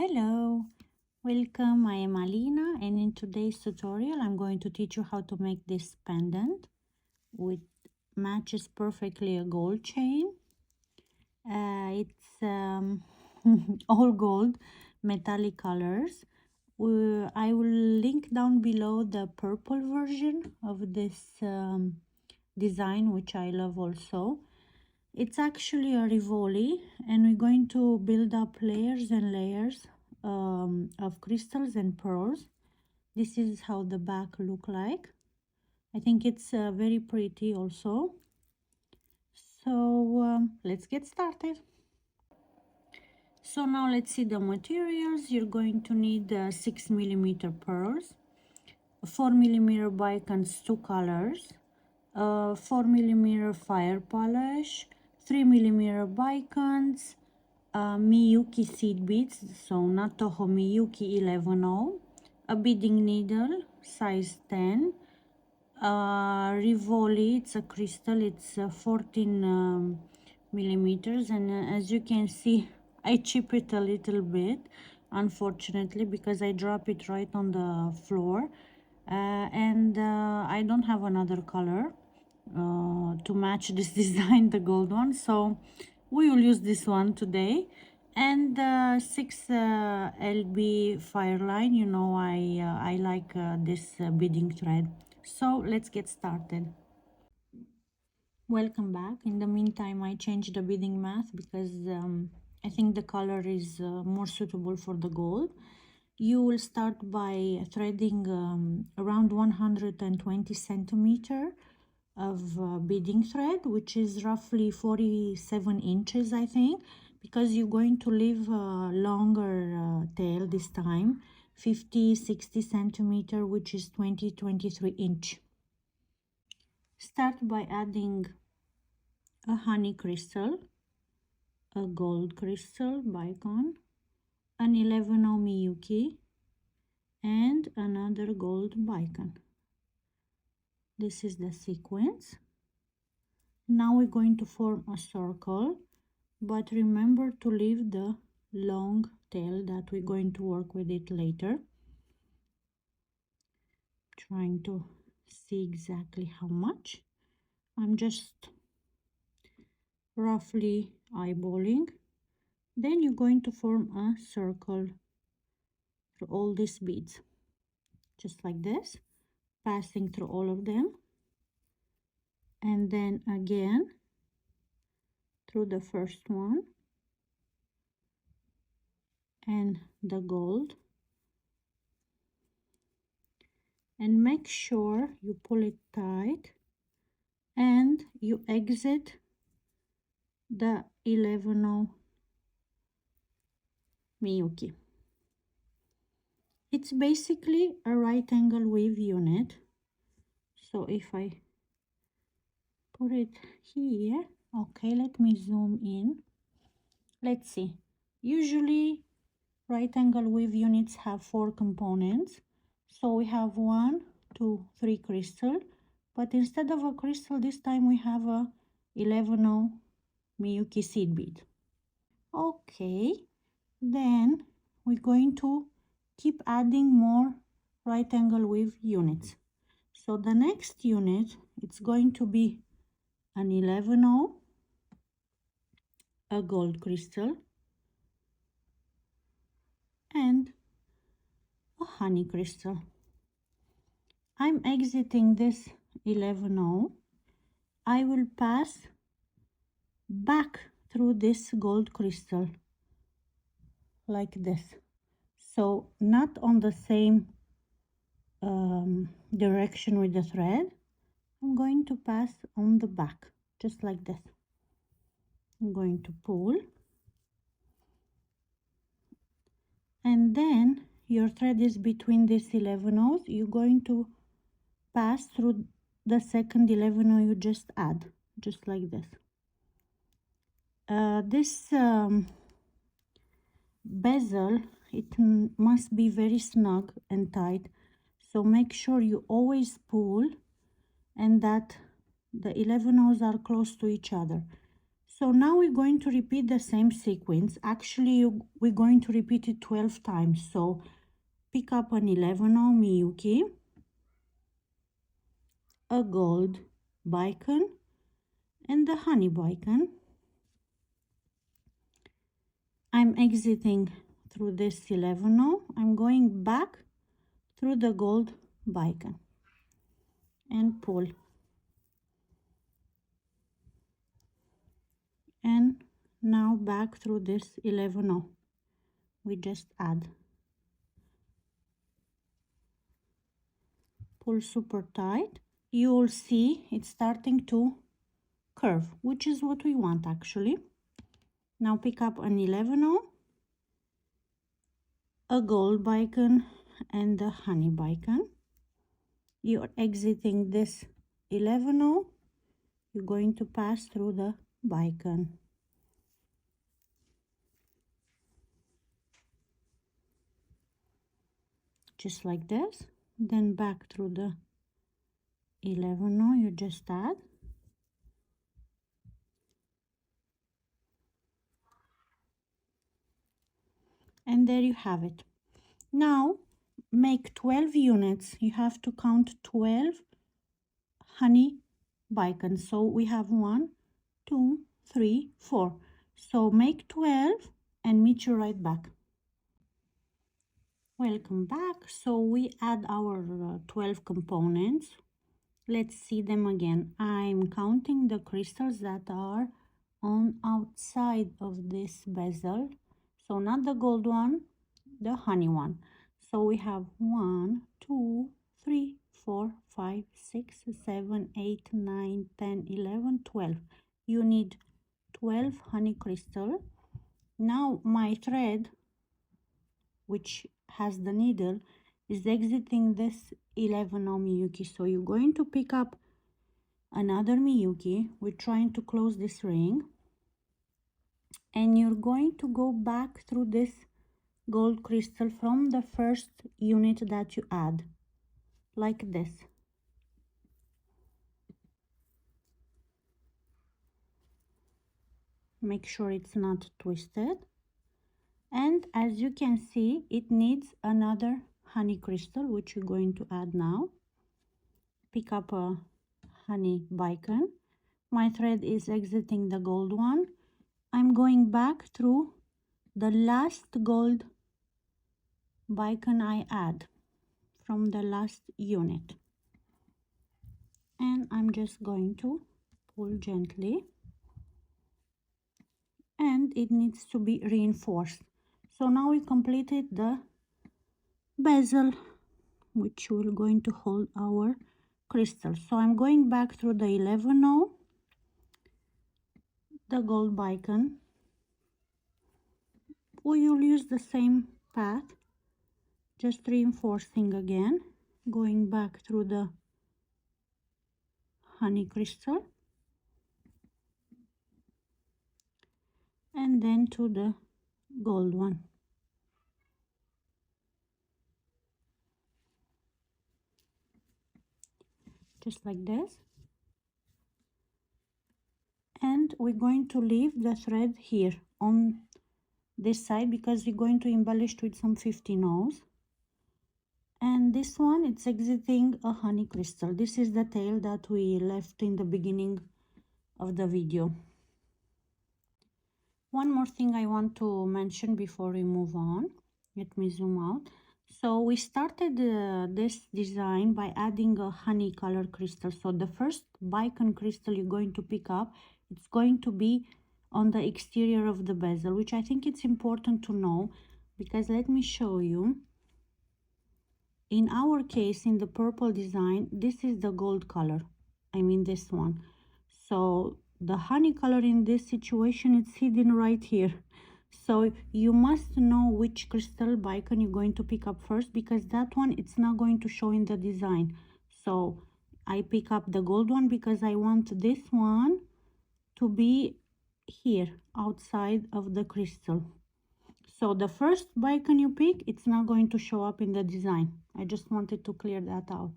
Hello, welcome. I am Alina, and in today's tutorial I'm going to teach you how to make this pendant which matches perfectly a gold chain. It's all gold metallic colors. I will link down below the purple version of this design, which I love also. It's actually a Rivoli, and we're going to build up layers and layers of crystals and pearls. This is how the back look like. I think it's very pretty also. So let's get started. So now let's see the materials. You're going to need 6mm pearls, 4mm bicons, 2 colors, 4mm fire polish, 3mm bicons, Miyuki seed beads, so not Toho, Miyuki 11.0, a beading needle size 10, Rivoli, it's a crystal, it's 14 millimeters, and as you can see I chip it a little bit, unfortunately, because I drop it right on the floor, and I don't have another color to match this design, the gold one, so we will use this one today. And 6 LB fire line, you know, I like this beading thread. So let's get started. Welcome back. In the meantime, I changed the beading math because I think the color is more suitable for the gold. You will start by threading around 120 centimeter of beading thread, which is roughly 47 inches, I think, because you're going to leave a longer tail this time, 50-60 centimeter, which is 20-23 inch. Start by adding a honey crystal, a gold crystal bicone, an 11.0 Miyuki, and another gold bicone. This is the sequence. Now we're going to form a circle, but remember to leave the long tail that we're going to work with it later. Trying to see exactly how much. I'm just roughly eyeballing. Then you're going to form a circle through all these beads, just like this, passing through all of them, and then again through the first one and the gold, and make sure you pull it tight and you exit the 11.0 Miyuki. It's basically a right angle weave unit, so if I put it here, okay, let me zoom in. Let's see. Usually right angle weave units have 4 components, so we have 1, 2, 3 crystal, but instead of a crystal this time we have a 11.0 Miyuki seed bead. Okay, then we're going to keep adding more right angle weave units. So the next unit, it's going to be an 11.0, a gold crystal, and a honey crystal. I'm exiting this 11.0. I will pass back through this gold crystal like this, so not on the same direction with the thread. I'm going to pass on the back, just like this. I'm going to pull, and then your thread is between these 11.0s. You're going to pass through the second 11.0 you just add, just like this. This bezel, it must be very snug and tight, so make sure you always pull and that the 11.0s are close to each other. So now we're going to repeat the same sequence. Actually, we're going to repeat it 12 times. So pick up an 11 Miyuki, a gold Bicone, and the honey Bicone. I'm exiting through this 11 I'm going back through the gold Bicone and pull. And now back through this 11 we just add. Pull super tight. You will see it's starting to curve, which is what we want actually. Now pick up an 11 a gold Bicone and the honey Bicone. You're exiting this 11 you're going to pass through the Bicone. Just like this. Then back through the 11 you just add. And there you have it. Now make 12 units. You have to count 12 honey Bicones. So we have 1, 2, 3, 4. So make 12 and meet you right back. Welcome back. So we add our 12 components. Let's see them again. I'm counting the crystals that are on outside of this bezel. So not the gold one, the honey one. So we have 1, 2, 3, 4, 5, 6, 7, 8, 9, 10, 11, 12. You need 12 honey crystal. Now my thread, which has the needle, is exiting this 11 Miyuki. So you're going to pick up another Miyuki. We're trying to close this ring. And you're going to go back through this gold crystal from the first unit that you add, like this. Make sure it's not twisted. And as you can see, it needs another honey crystal, which you're going to add now. Pick up a honey Bicone. My thread is exiting the gold one. I'm going back through the last gold Bicone I add from the last unit. And I'm just going to pull gently. And it needs to be reinforced. So now we completed the bezel, which will going to hold our crystals. So I'm going back through the 11 now, the gold Bicone. We will use the same path, just reinforcing again, going back through the honey crystal, and then to the gold one. Just like this. And we're going to leave the thread here on this side because we're going to embellish with some 15 O's. And this one, it's exiting a honey crystal. This is the tail that we left in the beginning of the video. One more thing I want to mention before we move on. Let me zoom out. So we started this design by adding a honey color crystal. So the first Bicone crystal you're going to pick up, it's going to be on the exterior of the bezel, which I think it's important to know, because let me show you. In our case, in the purple design, this is the gold color. I mean this one. So the honey color in this situation, it's hidden right here. So you must know which crystal Bicone you're going to pick up first, because that one, it's not going to show in the design. So I pick up the gold one because I want this one to be here outside of the crystal. So the first Bicone you pick, it's not going to show up in the design. I just wanted to clear that out.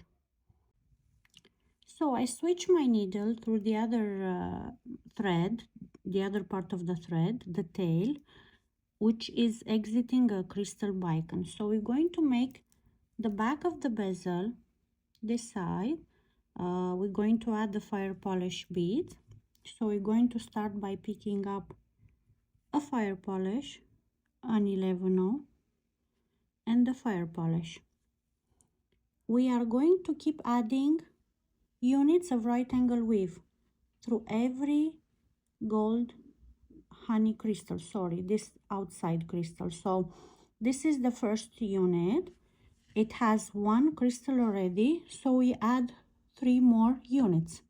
So I switch my needle through the other thread the other part of the thread, the tail, which is exiting a crystal bicone. So we're going to make the back of the bezel, this side. We're going to add the fire polish beads. So we're going to start by picking up a fire polish, an 11/0, and the fire polish. We are going to keep adding units of right angle weave through every gold honey crystal, sorry, this outside crystal. So this is the first unit. It has one crystal already, so we add 3 more units,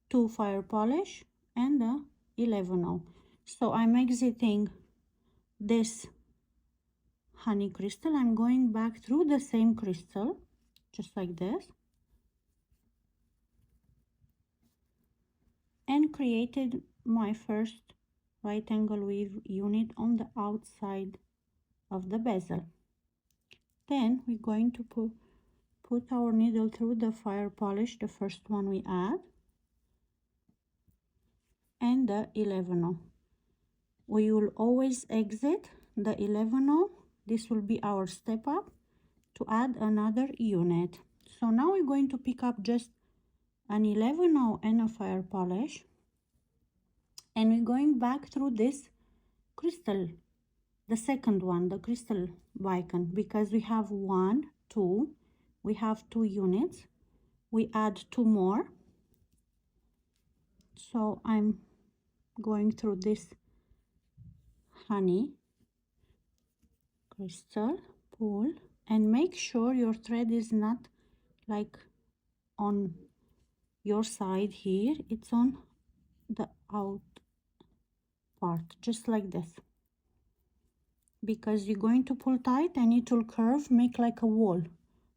2 fire polish and a 11/0. So I'm exiting this honey crystal. I'm going back through the same crystal, just like this, and created my first right angle weave unit on the outside of the bezel. Then we're going to put our needle through the fire polish, the first one we add, and the 11/0. We will always exit the 11/0. This will be our step up to add another unit. So now we're going to pick up just an 11/0 and a fire polish, and we're going back through this crystal, the second one, the crystal bicone, because we have 1, 2, we have 2 units, we add 2 more. So I'm going through this honey crystal, pull, and make sure your thread is not like on your side here, it's on the out part, just like this, because you're going to pull tight and it will curve, make like a wall.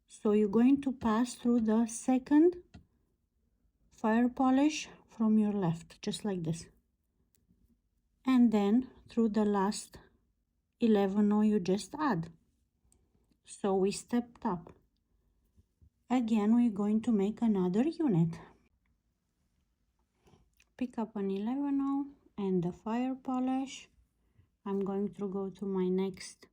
So you're going to pass through the second fire polish from your left, just like this, and then through the last 11/0 you just add. So we stepped up. Again, we're going to make another unit. Pick up an 11/0 and the fire polish. I'm going to go to my next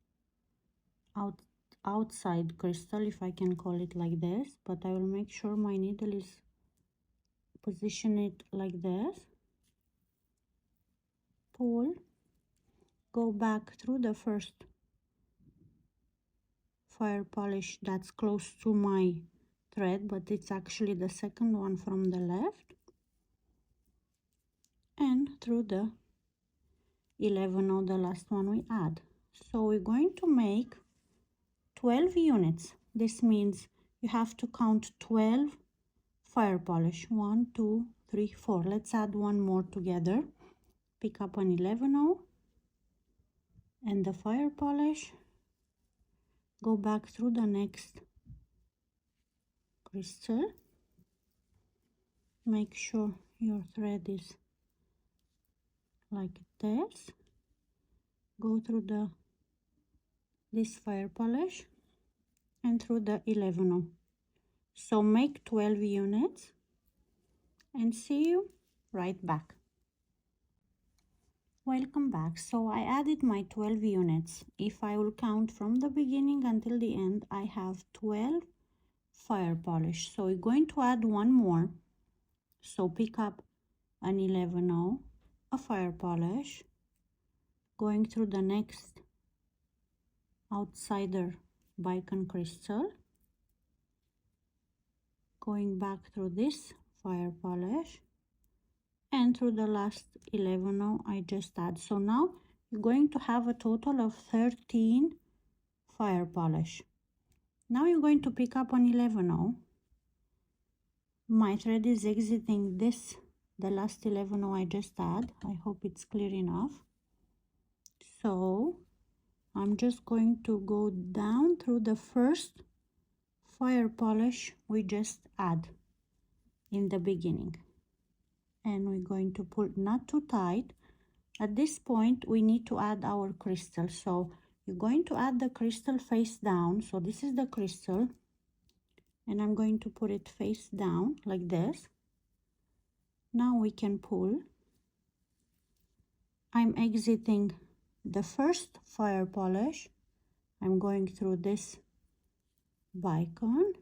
outside crystal, if I can call it like this, but I will make sure my needle is position it like this. Pull, go back through the first fire polish that's close to my thread, but it's actually the second one from the left, and through the 11/0, the last one we add. So we're going to make 12 units. This means you have to count 12 fire polish. 1, 2, 3, 4. Let's add one more together. Pick up an 11/0 and the fire polish. Go back through the next crystal. Make sure your thread is like this. Go through this fire polish and through the 11/0. So make 12 units and see you right back. Welcome back. So I added my 12 units. If I will count from the beginning until the end, I have 12 fire polish. So we're going to add one more. So pick up an 11/0, a fire polish, going through the next outsider bicone crystal, going back through this fire polish, and through the last 11/0 I just add. So now you're going to have a total of 13 fire polish. Now you're going to pick up an 11/0. My thread is exiting this, the last 11/0 I just add. I hope it's clear enough. So I'm just going to go down through the first fire polish we just add in the beginning, and we're going to pull not too tight. At this point we need to add our crystal, so you're going to add the crystal face down. So this is the crystal, and I'm going to put it face down like this. Now we can pull I'm exiting the first fire polish. I'm going through this Bicone,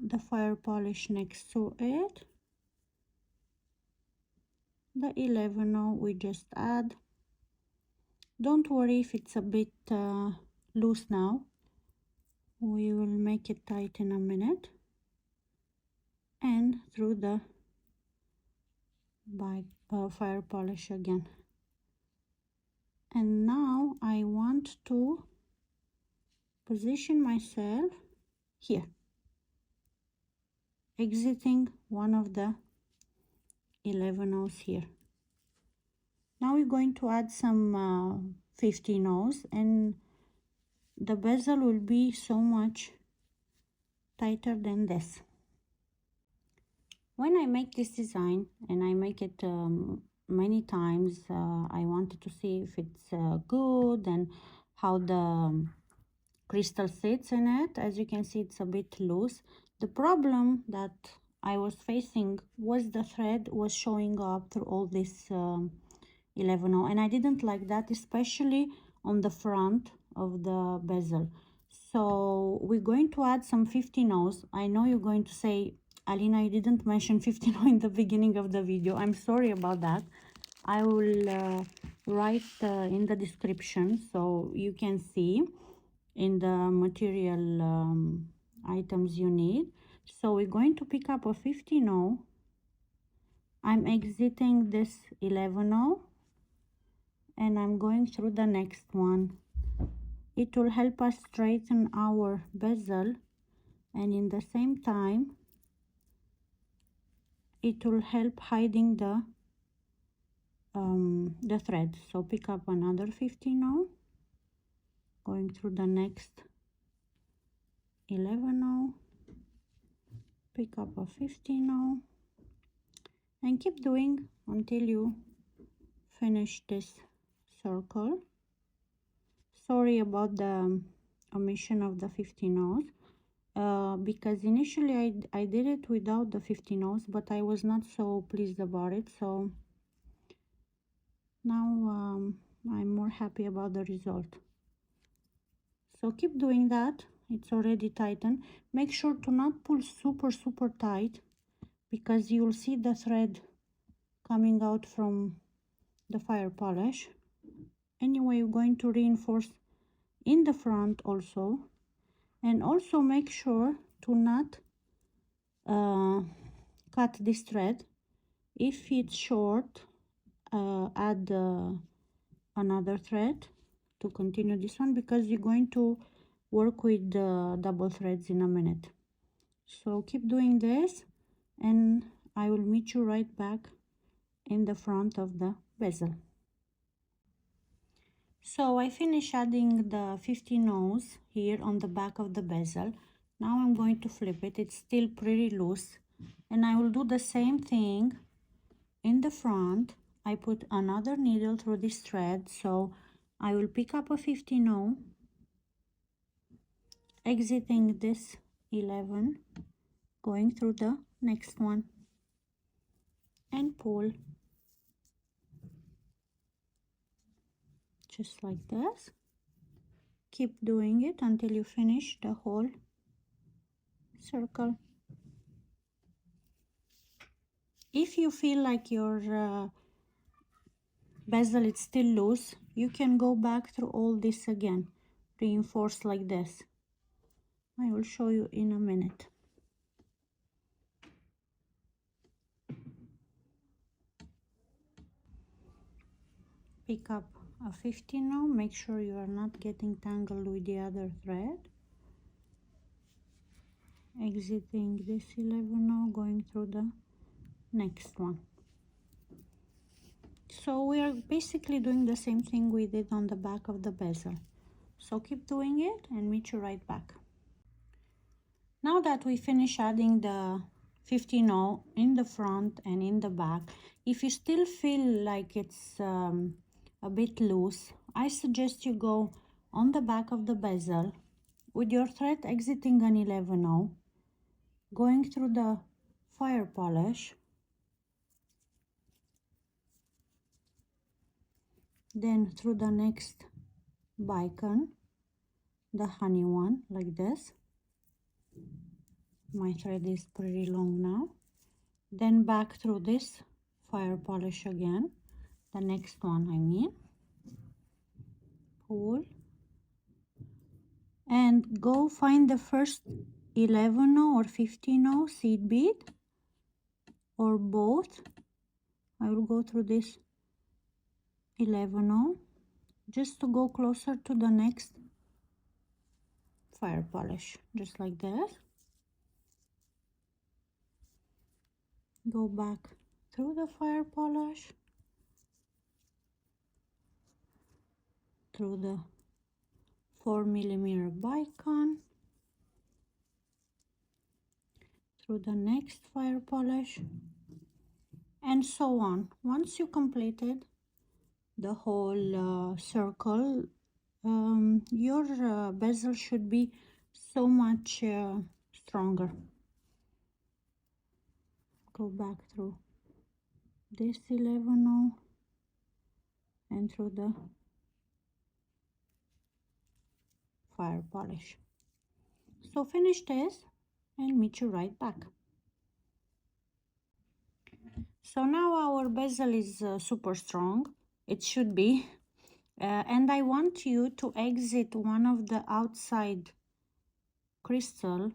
the fire polish next to it, the 11-0 we just add. Don't worry if it's a bit loose now, we will make it tight in a minute, and through the fire polish again. And now I want to position myself here, exiting one of the 11-0s here. Now we're going to add some 15-0s, and the bezel will be so much tighter than this. When I make this design, and I make it many times, I wanted to see if it's good and how the crystal sits in it. As you can see, it's a bit loose. The problem that I was facing was the thread was showing up through all this 11-0, and I didn't like that, especially on the front of the bezel. So we're going to add some 15-0s. I know you're going to say, Alina, you didn't mention 15-0 in the beginning of the video. I'm sorry about that. I will write in the description so you can see in the material items you need. So we're going to pick up a 15-0. I'm exiting this 11-0, and I'm going through the next one. It will help us straighten our bezel, and in the same time it will help hiding the thread. So pick up another 15-0, going through the next 11-0, pick up a 15-0, and keep doing until you finish this circle. Sorry about the omission of the 15-0s, because initially I did it without the 15-0s, but I was not so pleased about it. So now I'm more happy about the result. So keep doing that. It's already tightened. Make sure to not pull super tight, because you'll see the thread coming out from the fire polish. Anyway, you're going to reinforce in the front also, and also make sure to not cut this thread. If it's short, add another thread to continue this one, because you're going to work with double threads in a minute. So keep doing this, and I will meet you right back in the front of the bezel. So I finished adding the 15-0s here on the back of the bezel. Now I'm going to flip it. It's still pretty loose, and I will do the same thing in the front. I put another needle through this thread, so I will pick up a 15-0, exiting this 11, going through the next one, and pull just like this. Keep doing it until you finish the whole circle. If you feel like your bezel is still loose, you can go back through all this again, reinforce like this. I will show you in a minute. Pick up a 15-0, make sure you are not getting tangled with the other thread. Exiting this 11-0, going through the next one. So we are basically doing the same thing we did on the back of the bezel. So keep doing it and meet you right back. Now that we finish adding the 15-0 in the front and in the back, if you still feel like it's a bit loose, I suggest you go on the back of the bezel with your thread exiting an 11-0, going through the fire polish, then through the next Bicone, the honey one, like this. My thread is pretty long now. Then back through this fire polish again, the next one I mean, pull, and go find the first 11 or 15 seed bead, or both. I will go through this 11 just to go closer to the next fire polish, just like that. Go back through the fire polish, through the 4mm Bicone, through the next fire polish, and so on. Once you completed the whole circle, your bezel should be so much stronger. Go back through this 11 and through the fire polish. So finish this and meet you right back. So now our bezel is super strong, it should be, and I want you to exit one of the outside crystal,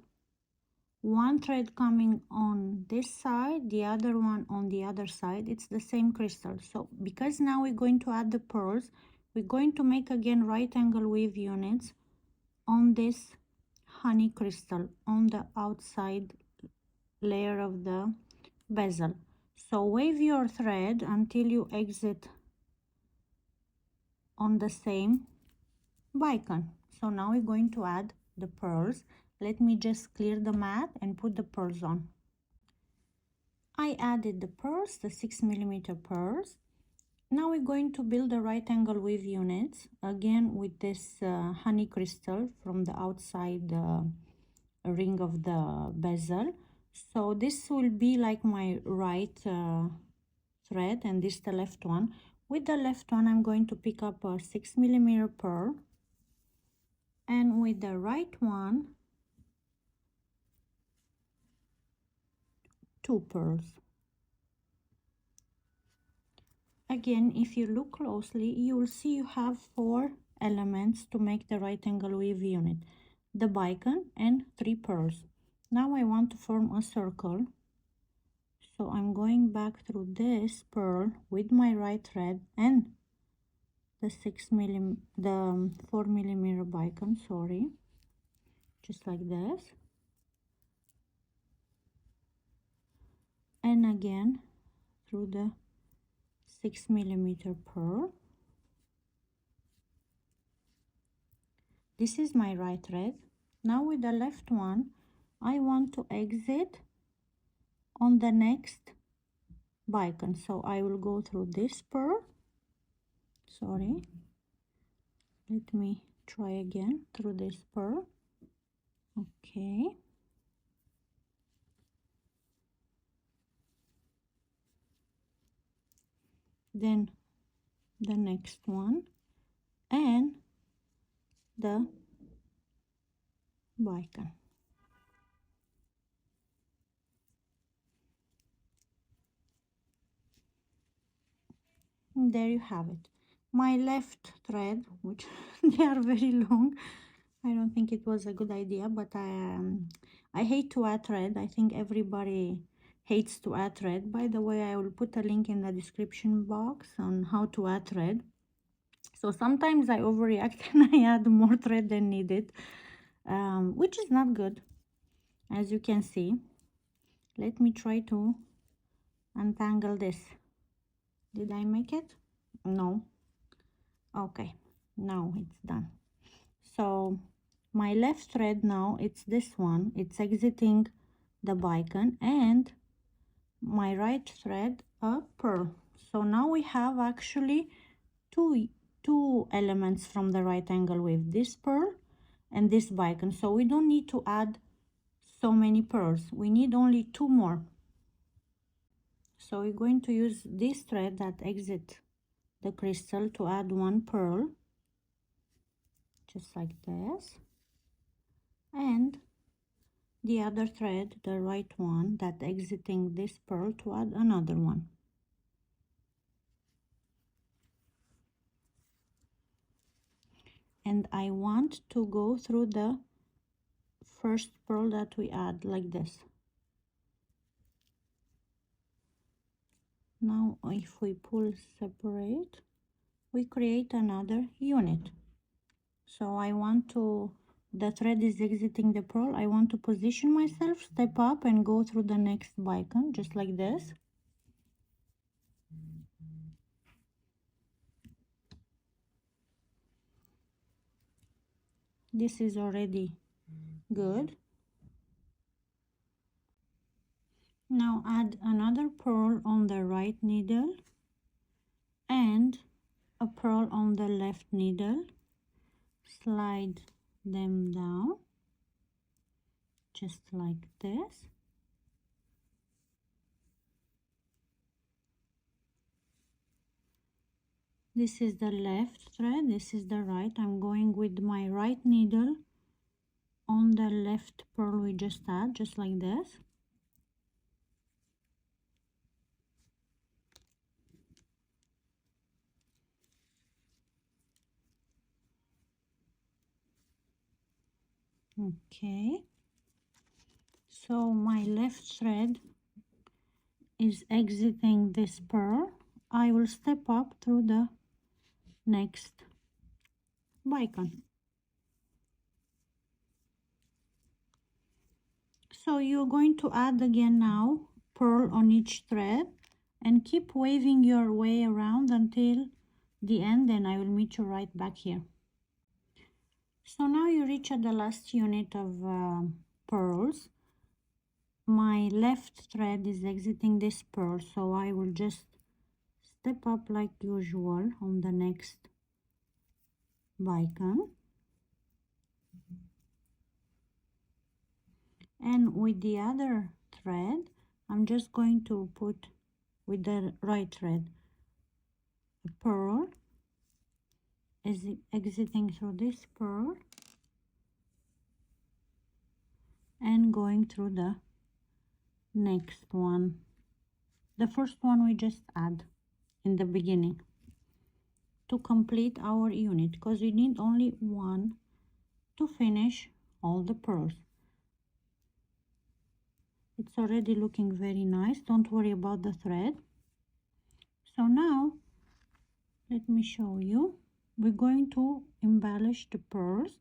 one thread coming on this side, the other one on the other side. It's the same crystal. So because now we're going to add the pearls, we're going to make again right angle weave units on this honey crystal on the outside layer of the bezel. So wave your thread until you exit on the same Bicone. So now we're going to add the pearls. Let me just clear the mat and put the pearls on. I added the pearls, the 6mm pearls. Now we're going to build the right angle weave units again with this honey crystal from the outside ring of the bezel. So this will be like my right thread, and this the left one. With the left one I'm going to pick up a 6mm pearl, and with the right one 2 pearls. Again, if you look closely, you will see you have 4 elements to make the right angle weave unit: the Bicone and 3 pearls. Now I want to form a circle, so I'm going back through this pearl with my right thread and the 4mm Bicone, sorry, just like this, and again through the 6mm pearl. This is my right thread. Now with the left one I want to exit on the next Bicone, so I will go through this pearl, sorry, let me try again, through this pearl, okay, then the next one and the Bicone. There you have it. My left thread, which they are very long, I don't think it was a good idea, but I hate to add thread. I think everybody hates to add thread. By the way, I will put a link in the description box on how to add thread. So sometimes I overreact and I add more thread than needed, which is not good, as you can see. Let me try to untangle this. Did I make it? No. Okay, now it's done. So my left thread now, it's this one, it's exiting the Bicone, and my right thread a pearl. So now we have actually two elements from the right angle weave, this pearl and this Bicone. So we don't need to add so many pearls, we need only 2 more. So we're going to use this thread that exit the crystal to add one pearl, just like this, and the other thread, the right one that exiting this pearl, to add another one. And I want to go through the first pearl that we add like this. Now if we pull separate, we create another unit. So I want to, the thread is exiting the pearl, I want to position myself, step up and go through the next bicone, just like this. This is already good. Now add another pearl on the right needle and a pearl on the left needle. Slide them down just like this. This is the left thread, this is the right. I'm going with my right needle on the left pearl we just had, just like this. Okay, so my left thread is exiting this pearl. I will step up through the next bicone. So you're going to add again now pearl on each thread and keep waving your way around until the end, and I will meet you right back here. So now you reach at the last unit of pearls. My left thread is exiting this pearl, so I will just step up like usual on the next bicone, and with the other thread I'm just going to put with the right thread a pearl is exiting through this pearl and going through the next one, the first one we just add in the beginning, to complete our unit, because we need only one to finish all the pearls. It's already looking very nice, don't worry about the thread. So now let me show you, we're going to embellish the pearls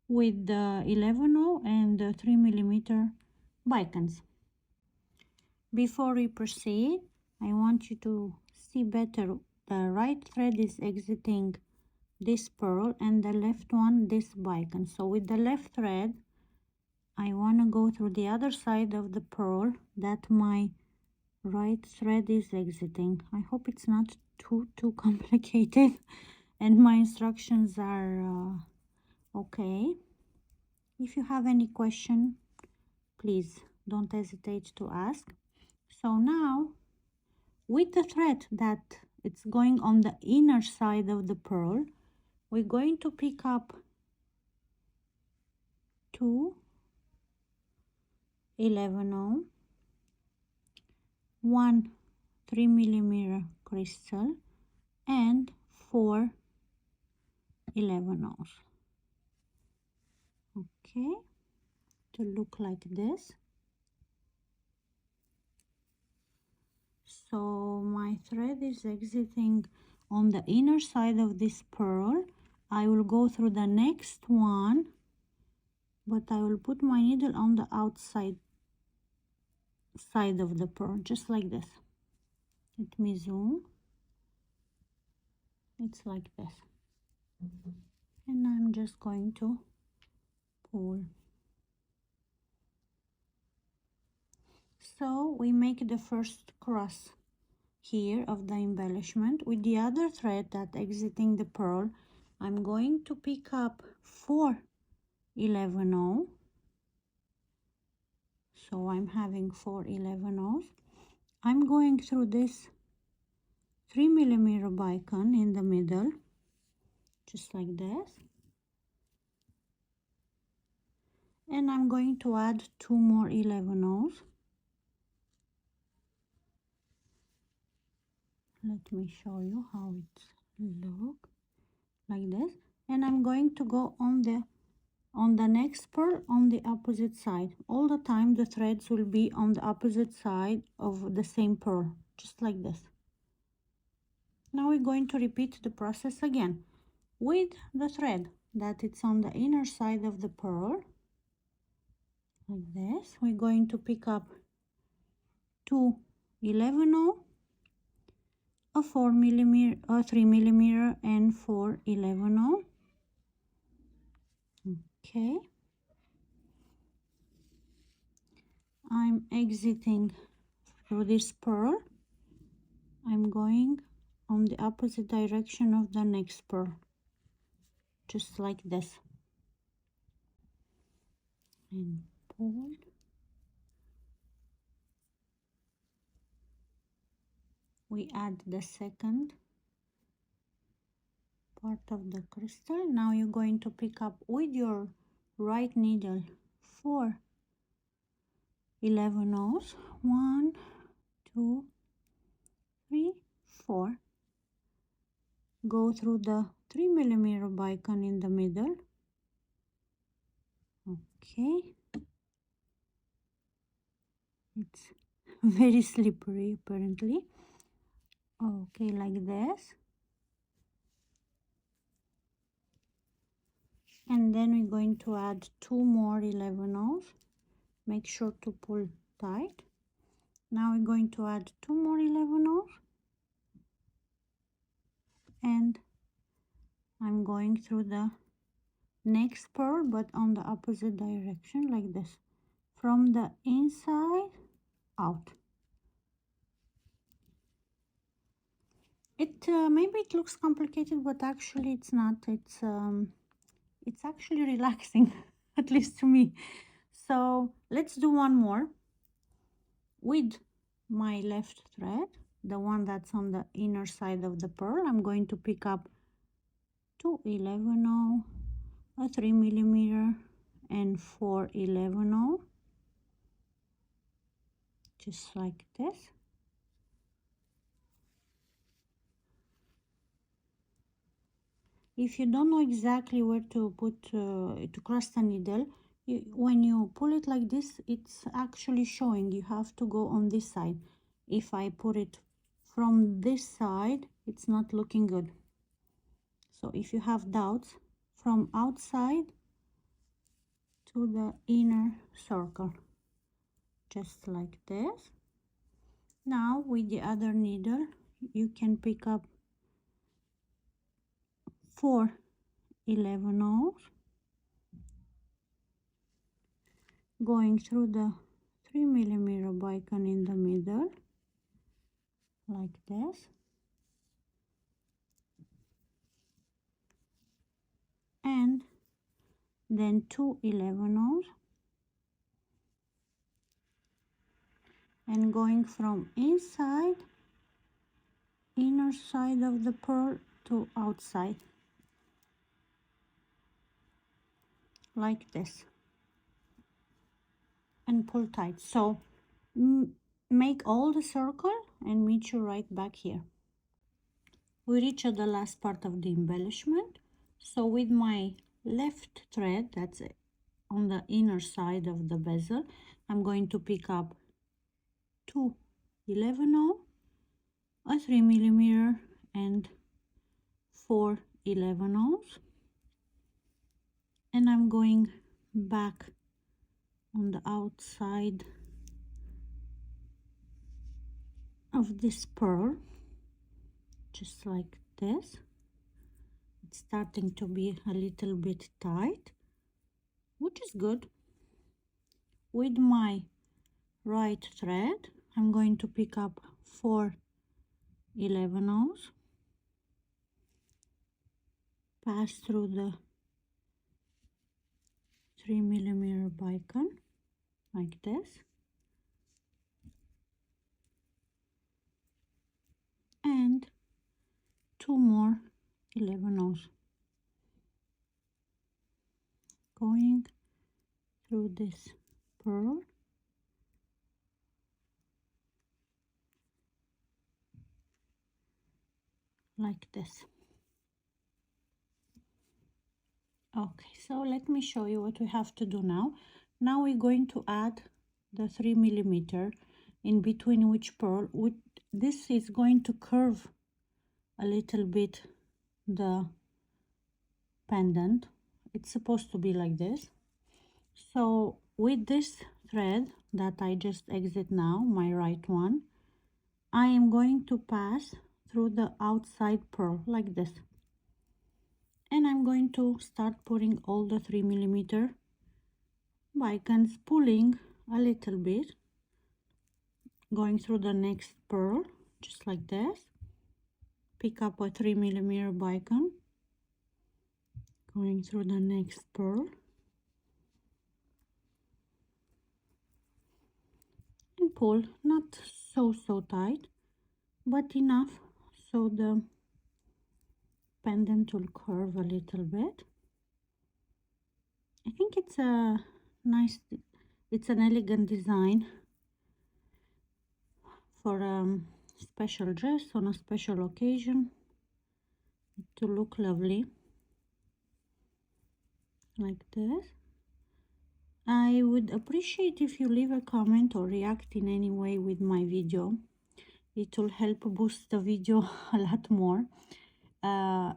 with the 11/0 and the 3mm bicones. Before we proceed, I want you to see better. The right thread is exiting this pearl and the left one this bicone. So with the left thread I want to go through the other side of the pearl that my right thread is exiting. I hope it's not too complicated and my instructions are okay. If you have any question, please don't hesitate to ask. So now with the thread that it's going on the inner side of the pearl, we're going to pick up 2 11/0, 1 3mm crystal and 4 11/0. Okay, to look like this. So my thread is exiting on the inner side of this pearl. I will go through the next one, but I will put my needle on the outside side of the pearl, just like this. Let me zoom. It's like this. And I'm just going to pull. So we make the first cross here of the embellishment. With the other thread that exiting the pearl, I'm going to pick up 4 11/0. So I'm having 4 11/0. I'm going through this 3mm bicone in the middle, just like this. And I'm going to add 2 more 11 O's. Let me show you how it looks like this. And I'm going to go on the next pearl on the opposite side. All the time the threads will be on the opposite side of the same pearl, just like this. Now we're going to repeat the process again with the thread that it's on the inner side of the pearl, like this. We're going to pick up 2 11O, a 4mm, a 3mm, and 4 11O. Okay, I'm exiting through this pearl. I'm going on the opposite direction of the next pearl, just like this, and pull. We add the second part of the crystal. Now you're going to pick up with your right needle 4 11Os, 1 2 3 4. Go through the 3mm bicone in the middle. Okay, it's very slippery apparently. Okay, like this. And then we're going to add 2 more 11Os. Make sure to pull tight. Now we're going to add 2 more 11Os, and I'm going through the next pearl but on the opposite direction, like this, from the inside out. It maybe it looks complicated, but actually it's not. It's actually relaxing, at least to me. So let's do one more with my left thread, the one that's on the inner side of the pearl. I'm going to pick up 2 11O, a 3mm, and 4 11O, just like this. If you don't know exactly where to put to cross the needle, when you pull it like this, it's actually showing you have to go on this side. If I put it from this side, it's not looking good. So if you have doubts, from outside to the inner circle, just like this. Now with the other needle, you can pick up 4 11Os, going through the 3mm bicone in the middle, like this, and then 2 11Os, and going from inside, inner side of the pearl to outside, like this, and pull tight. So make all the circle and meet you right back here. We reach the last part of the embellishment. So with my left thread, that's on the inner side of the bezel, I'm going to pick up 2 11O, a 3mm, and 4 11Os, and I'm going back on the outside of this pearl, just like this. It's starting to be a little bit tight, which is good. With my right thread, I'm going to pick up 4 11Os, pass through the 3mm bicone, like this, and 2 more 11 O's, going through this pearl like this. Okay, so let me show you what we have to do now. Now we're going to add the 3 millimeter in between each pearl. This is going to curve a little bit the pendant. It's supposed to be like this. So with this thread that I just exit now, my right one, I am going to pass through the outside pearl like this, and I'm going to start putting all the 3 millimeter Bicons, pulling a little bit, going through the next pearl just like this, pick up a 3 millimeter Bicon, going through the next pearl, and pull, not so tight, but enough so the pendant will curve a little bit. I think it's a nice, it's an elegant design for a special dress on a special occasion to look lovely like this. I would appreciate if you leave a comment or react in any way with my video. It will help boost the video a lot more.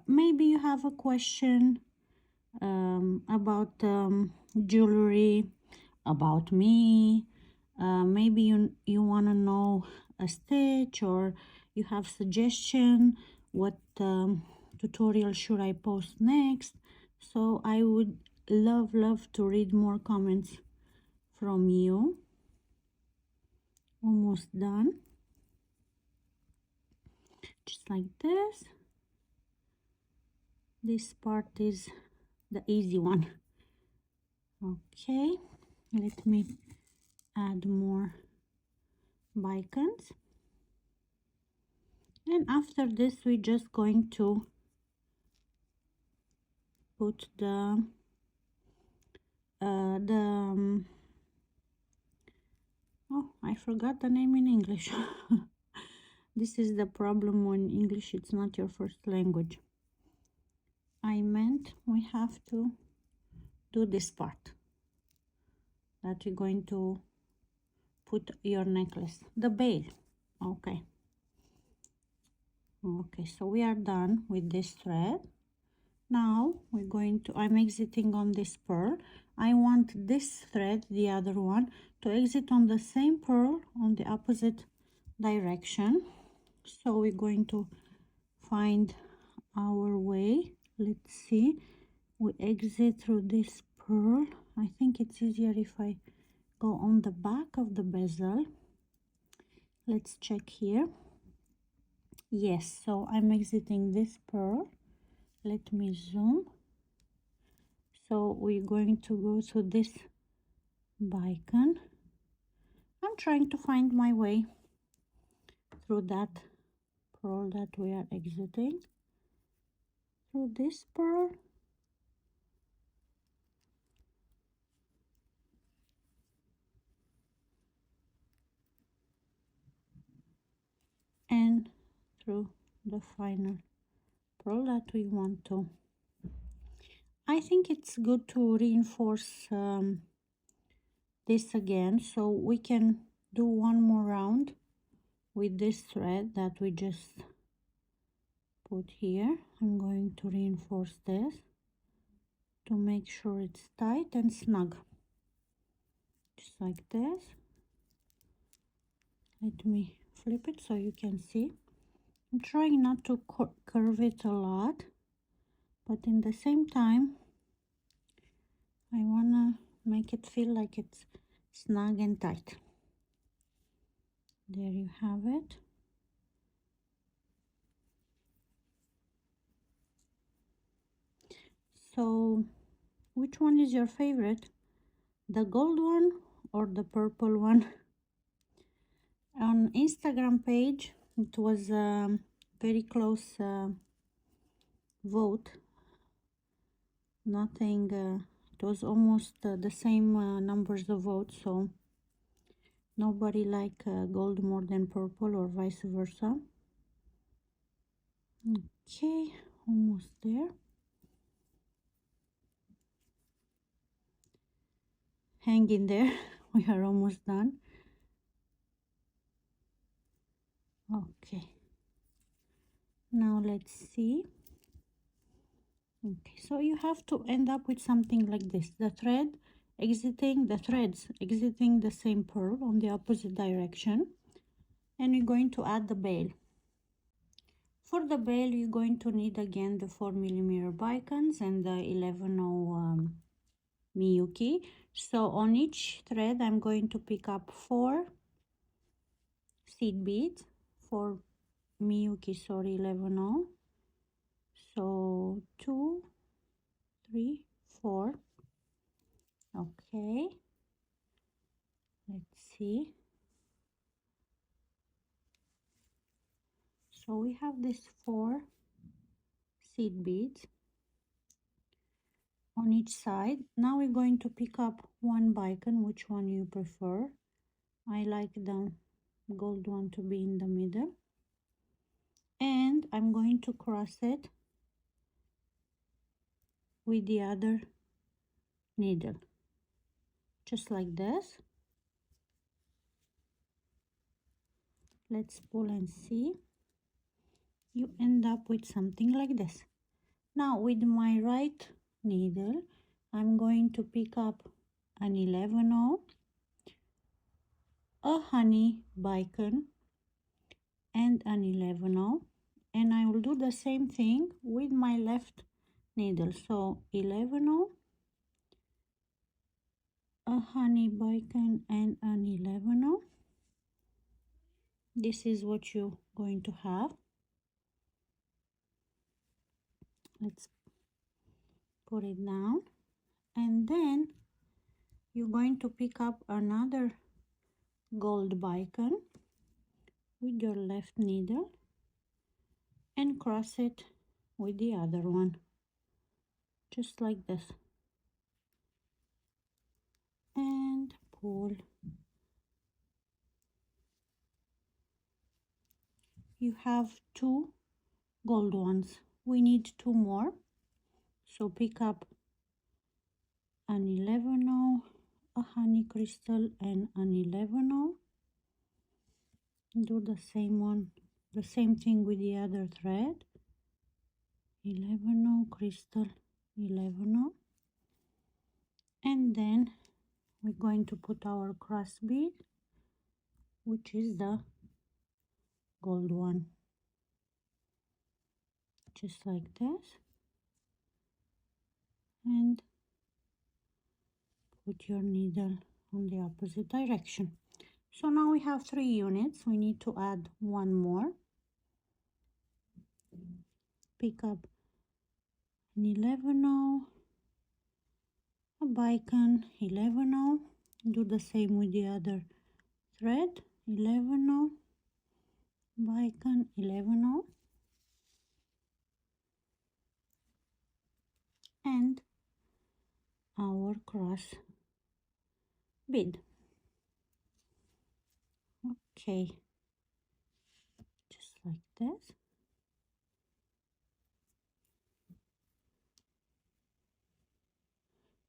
Maybe you have a question about jewelry, about me. Maybe you want to know a stitch, or you have suggestion what tutorial should I post next. So I would love to read more comments from you. Almost done, just like this. This part is the easy one. Okay, let me add more Bicons, and after this we're just going to put the oh, I forgot the name in English. This is the problem when English it's not your first language. I meant we have to do this part that we're going to put your necklace, the bail. Okay, so we are done with this thread. Now we're going to, I'm exiting on this pearl. I want this thread, the other one, to exit on the same pearl on the opposite direction. So we're going to find our way. Let's see, we exit through this pearl. I think it's easier if I go on the back of the bezel. Let's check here. Yes, so I'm exiting this pearl. Let me zoom. So we're going to go through this Bicon. I'm trying to find my way through that pearl that we are exiting, through this pearl, and through the final pearl that we want to. I think it's good to reinforce this again, so we can do one more round with this thread that we just put here. I'm going to reinforce this to make sure it's tight and snug, just like this. Let me flip it so you can see. I'm trying not to curve it a lot, but in the same time I wanna make it feel like it's snug and tight. There you have it. So which one is your favorite, the gold one or the purple one? On Instagram page it was very close vote. Nothing, it was almost the same numbers of votes, so nobody like gold more than purple or vice versa. Okay, almost there. Hang in there. We are almost done. Okay, now let's see. Okay, so you have to end up with something like this. The threads exiting the same pearl on the opposite direction, and we're going to add the bail. For the bail, you're going to need again the 4mm Bicons and the 11/0 Miyuki. So on each thread, I'm going to pick up 4 seed beads for Miyuki, sorry, 11/0. So 2, 3, 4. Okay, let's see. So we have these 4 seed beads on each side. Now we're going to pick up one bicon, which one you prefer. I like the gold one to be in the middle, and I'm going to cross it with the other needle, just like this. Let's pull and see. You end up with something like this. Now with my right needle, I'm going to pick up an 11/0, a honey bicon, and an 11/0, and I will do the same thing with my left needle. So 11/0, a honey bicon, and an 11/0. This is what you're going to have. Let's put it down, and then you're going to pick up another gold bicon with your left needle and cross it with the other one, just like this, and pull. You have 2 gold ones. We need 2 more, so pick up an 11/0, a honey crystal, and an 11/0. Do the same thing with the other thread. 11/0 crystal, 11/0, and then we're going to put our cross bead, which is the gold one, just like this, and put your needle on the opposite direction. So now we have 3 units. We need to add one more. Pick up an 11/0, a bicon, 11/0. Do the same with the other thread. 11/0, bicon, 11/0, and our cross bead. Okay, just like this.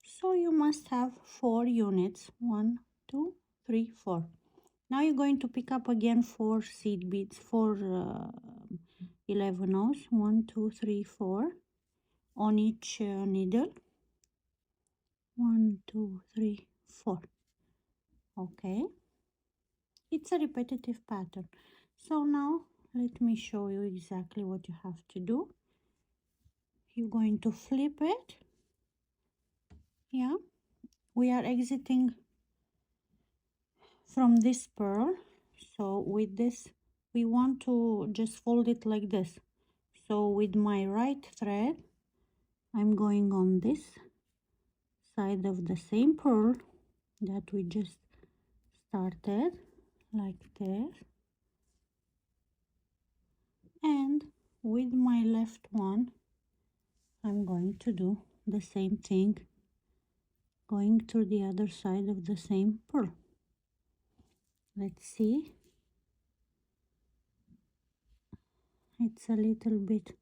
So you must have 4 units. 1, 2, 3, 4. Now you're going to pick up again 4 seed beads, 4 11/0s. 1, 2, 3, 4 on each needle. 1, 2, 3, 4. Okay, it's a repetitive pattern. So now let me show you exactly what you have to do. You're going to flip it. Yeah, we are exiting from this pearl, so with this we want to just fold it like this. So with my right thread, I'm going on this side of the same pearl that we just started, like this, and with my left one I'm going to do the same thing, going to the other side of the same pearl. Let's see. It's a little bit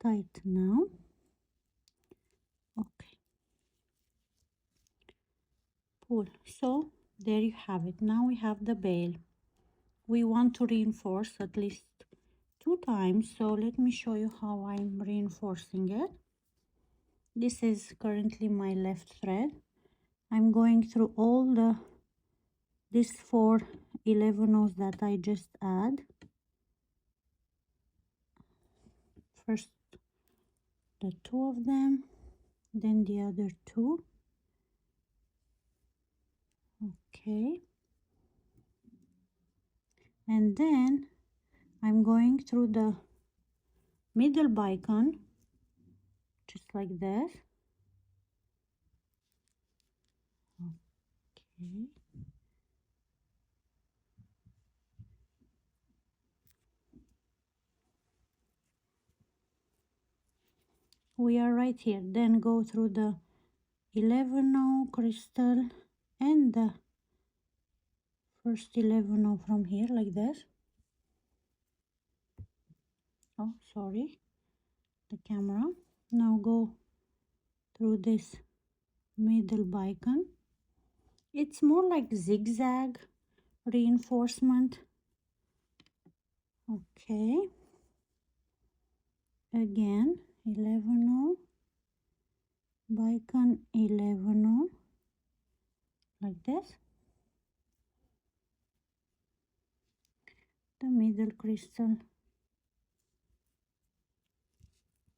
tight now. Okay. Cool. So there you have it. Now we have the bail. We want to reinforce at least 2 times. So let me show you how I'm reinforcing it. This is currently my left thread. I'm going through all these 4 11-ohs that I just add. First the 2 of them, then the other 2. Okay. And then I'm going through the middle bicone, just like this. Okay. We are right here. Then go through the 11-oh crystal and the first 11-oh from here, like this. Oh, sorry, the camera. Now go through this middle bicone. It's more like zigzag reinforcement. Okay. Again, 11-oh, bicone 11-oh, like this. The middle crystal.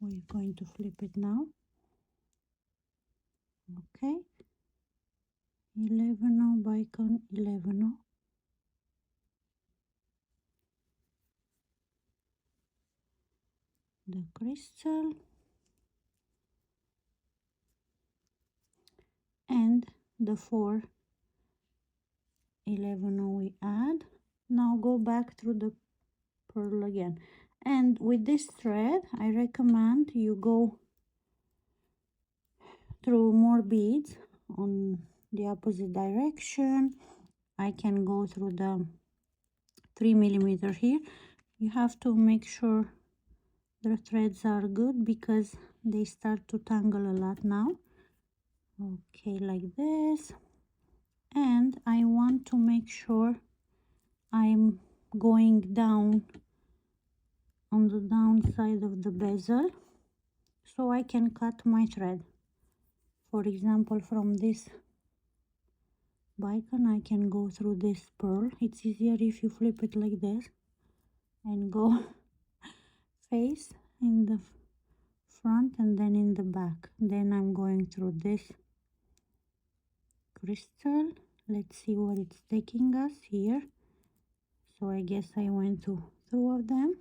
We're going to flip it now. Okay. 11-oh, bicone 11-oh. The crystal and the 4 11-oh we add. Now go back through the pearl again, and with this thread I recommend you go through more beads on the opposite direction. I can go through the 3mm here. You have to make sure the threads are good because they start to tangle a lot now. Okay, like this. And I want to make sure I'm going down on the downside of the bezel so I can cut my thread. For example, from this bicone I can go through this pearl. It's easier if you flip it like this and go face in the front and then in the back. Then I'm going through this crystal. Let's see what it's taking us here. So I guess I went to 2 of them.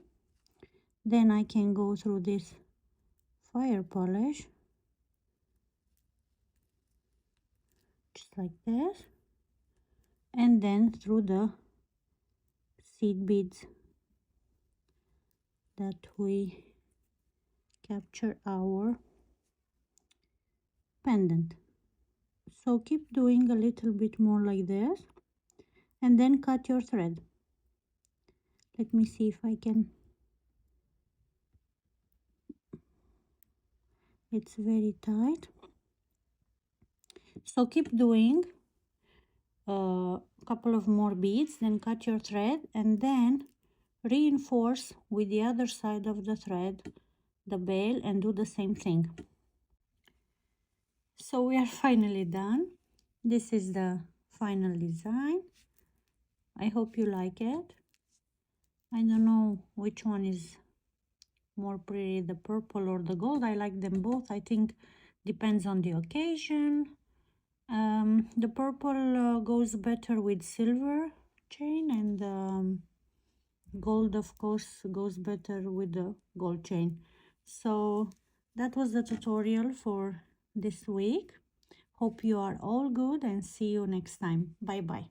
Then I can go through this fire polish, just like this, and then through the seed beads that we capture our pendant. So keep doing a little bit more like this and then cut your thread. Let me see if I can. It's very tight. So keep doing a couple of more beads, then cut your thread and then reinforce with the other side of the thread the bail and do the same thing. So we are finally done. This is the final design. I hope you like it. I don't know which one is more pretty, the purple or the gold. I like them both. I think depends on the occasion. The purple goes better with silver chain, and gold of course goes better with the gold chain. So that was the tutorial for this week. Hope you are all good and see you next time. Bye bye.